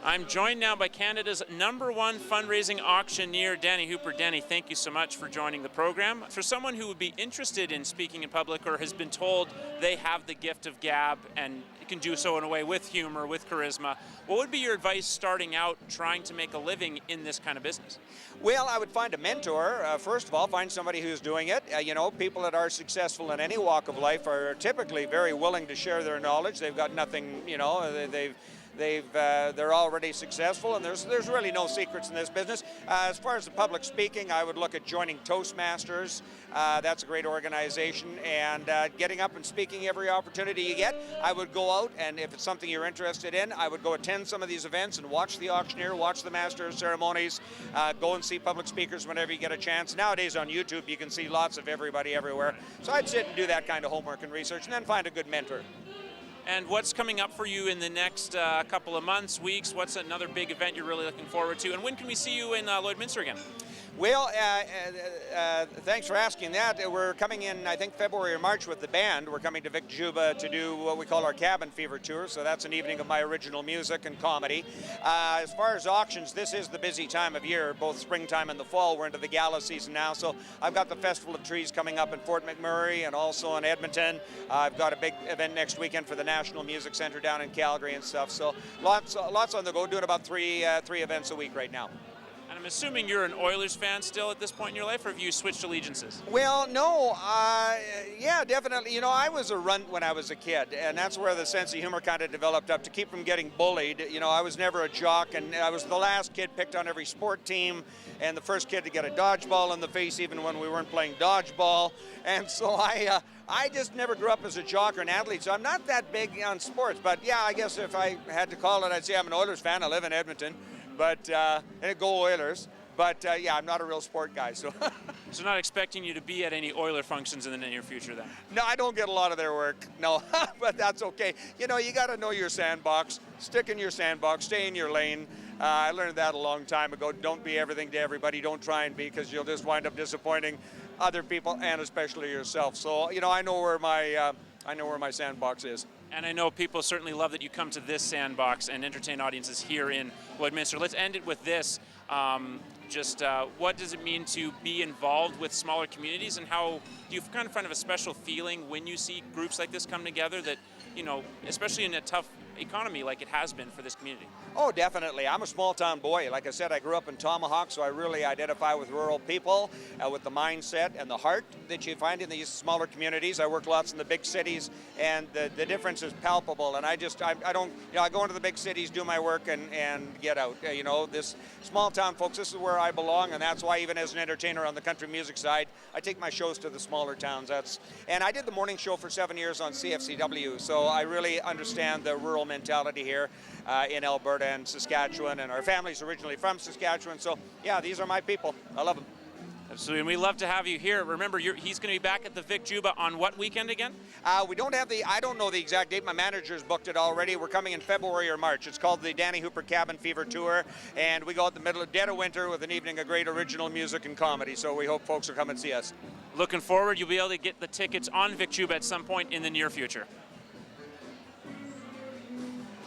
I'm joined now by Canada's #1 fundraising auctioneer, Danny Hooper. Danny, thank you so much for joining the program. For someone who would be interested in speaking in public or has been told they have the gift of gab and can do so in a way with humor, with charisma, what would be your advice starting out trying to make a living in this kind of business? Well, I would find a mentor. First of all, find somebody who's doing it. People that are successful in any walk of life are typically very willing to share their knowledge. They've got nothing, they're already successful, and there's really no secrets in this business. As far as the public speaking, I would look at joining Toastmasters. That's a great organization, and getting up and speaking every opportunity you get. I would go out, and if it's something you're interested in, I would go attend some of these events and watch the auctioneer, watch the master of ceremonies, go and see public speakers whenever you get a chance. Nowadays on YouTube, you can see lots of everybody everywhere. So I'd sit and do that kind of homework and research, and then find a good mentor. And what's coming up for you in the next couple of months, weeks? What's another big event you're really looking forward to? And when can we see you in Lloydminster again? Well, thanks for asking that. We're coming in, I think, February or March with the band. We're coming to Vic Juba to do what we call our Cabin Fever Tour, so that's an evening of my original music and comedy. As far as auctions, this is the busy time of year, both springtime and the fall. We're into the gala season now, so I've got the Festival of Trees coming up in Fort McMurray and also in Edmonton. I've got a big event next weekend for the National Music Centre down in Calgary and stuff, so lots on the go, doing about three events a week right now. And I'm assuming you're an Oilers fan still at this point in your life, or have you switched allegiances? Well, no, yeah, definitely. I was a runt when I was a kid, and that's where the sense of humor kind of developed up to keep from getting bullied. I was never a jock, and I was the last kid picked on every sport team, and the first kid to get a dodgeball in the face even when we weren't playing dodgeball. And so I just never grew up as a jock or an athlete, so I'm not that big on sports. But yeah, I guess if I had to call it, I'd say I'm an Oilers fan. I live in Edmonton. But and go Oilers. But yeah, I'm not a real sport guy, so. So not expecting you to be at any Oiler functions in the near future then? No, I don't get a lot of their work. No, but that's okay. You got to know your sandbox. Stick in your sandbox. Stay in your lane. I learned that a long time ago. Don't be everything to everybody. Don't try and be, because you'll just wind up disappointing other people and especially yourself. So I know where my sandbox is. And I know people certainly love that you come to this sandbox and entertain audiences here in Lloydminster. Let's end it with this. What does it mean to be involved with smaller communities, and how do you kind of find a special feeling when you see groups like this come together that, especially in a tough economy like it has been for this community? Oh, definitely. I'm a small town boy. Like I said, I grew up in Tomahawk, so I really identify with rural people, with the mindset and the heart that you find in these smaller communities. I work lots in the big cities, and the difference is palpable. And I don't, I go into the big cities, do my work, and get out. This small town folks, this is where I belong, and that's why even as an entertainer on the country music side, I take my shows to the smaller towns. And I did the morning show for 7 years on CFCW, so I really understand the rural mentality here in Alberta and Saskatchewan, and our family's originally from Saskatchewan, so yeah, these are my people. I love them. Absolutely, and we love to have you here. Remember, he's going to be back at the Vic Juba on what weekend again? I don't know the exact date. My manager's booked it already. We're coming in February or March. It's called the Danny Hooper Cabin Fever Tour, and we go out the middle of dead of winter with an evening of great original music and comedy, so we hope folks will come and see us. Looking forward. You'll be able to get the tickets on Vic Juba at some point in the near future.